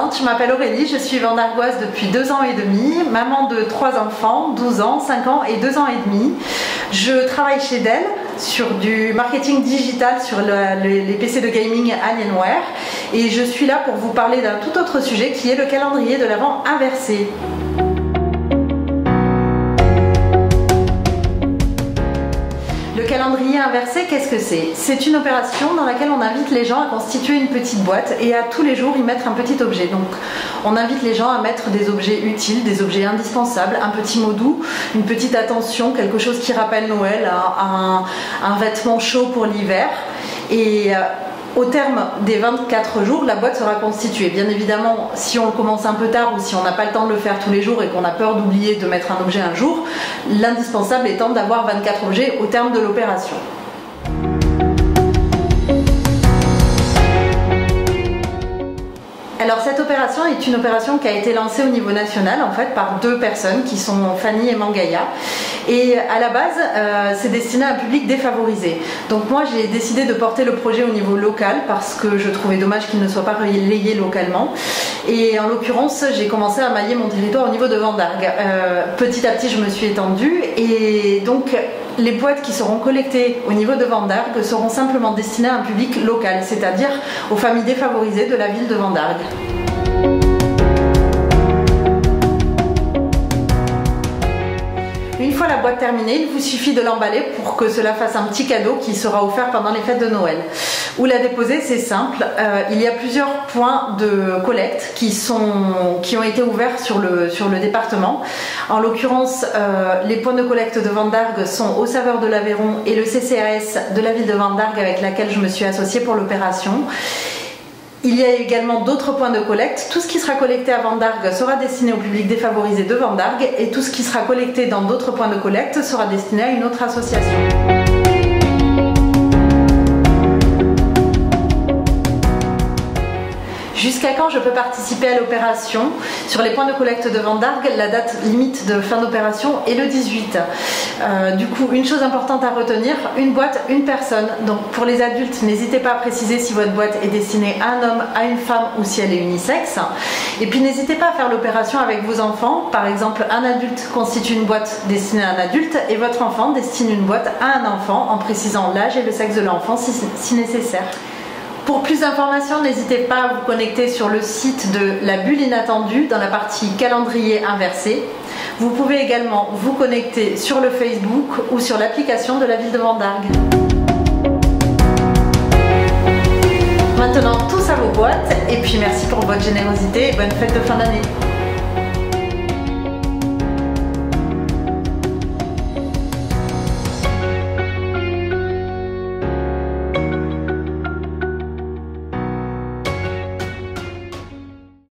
présente, je m'appelle Aurélie, je suis vendargoise depuis 2 ans et demi, maman de 3 enfants, 12 ans, 5 ans et 2 ans et demi. Je travaille chez Dell sur du marketing digital sur les PC de gaming Alienware et je suis là pour vous parler d'un tout autre sujet qui est le calendrier de l'Avent inversé. Le calendrier inversé, qu'est-ce que c'est? C'est une opération dans laquelle on invite les gens à constituer une petite boîte et à tous les jours y mettre un petit objet. Donc on invite les gens à mettre des objets utiles, des objets indispensables, un petit mot doux, une petite attention, quelque chose qui rappelle Noël, un vêtement chaud pour l'hiver. Et au terme des 24 jours, la boîte sera constituée. Bien évidemment, si on commence un peu tard ou si on n'a pas le temps de le faire tous les jours et qu'on a peur d'oublier de mettre un objet un jour, l'indispensable étant d'avoir 24 objets au terme de l'opération. Alors cette opération est une opération qui a été lancée au niveau national en fait par 2 personnes qui sont Fanny et Mangaya. Et à la base, c'est destiné à un public défavorisé. Donc moi, j'ai décidé de porter le projet au niveau local parce que je trouvais dommage qu'il ne soit pas relayé localement. Et en l'occurrence, j'ai commencé à mailler mon territoire au niveau de Vendargues. Petit à petit, je me suis étendue et donc les boîtes qui seront collectées au niveau de Vendargues seront simplement destinées à un public local, c'est-à-dire aux familles défavorisées de la ville de Vendargues. Une fois la boîte terminée, il vous suffit de l'emballer pour que cela fasse un petit cadeau qui sera offert pendant les fêtes de Noël. Où la déposer, c'est simple. Il y a plusieurs points de collecte qui ont été ouverts sur le département. En l'occurrence, les points de collecte de Vendargues sont Aux Saveurs de l'Aveyron et le CCAS de la ville de Vendargues avec laquelle je me suis associée pour l'opération. Il y a également d'autres points de collecte. Tout ce qui sera collecté à Vendargues sera destiné au public défavorisé de Vendargues et tout ce qui sera collecté dans d'autres points de collecte sera destiné à une autre association. Jusqu'à quand je peux participer à l'opération? Sur les points de collecte de Vendargues, la date limite de fin d'opération est le 18. Du coup, une chose importante à retenir, une boîte, une personne. Donc pour les adultes, n'hésitez pas à préciser si votre boîte est destinée à un homme, à une femme ou si elle est unisexe. Et puis n'hésitez pas à faire l'opération avec vos enfants. Par exemple, un adulte constitue une boîte destinée à un adulte et votre enfant destine une boîte à un enfant en précisant l'âge et le sexe de l'enfant si nécessaire. Pour plus d'informations, n'hésitez pas à vous connecter sur le site de La Bulle Inattendue dans la partie calendrier inversé. Vous pouvez également vous connecter sur le Facebook ou sur l'application de la ville de Vendargues. Maintenant, tous à vos boîtes et puis merci pour votre générosité et bonne fête de fin d'année.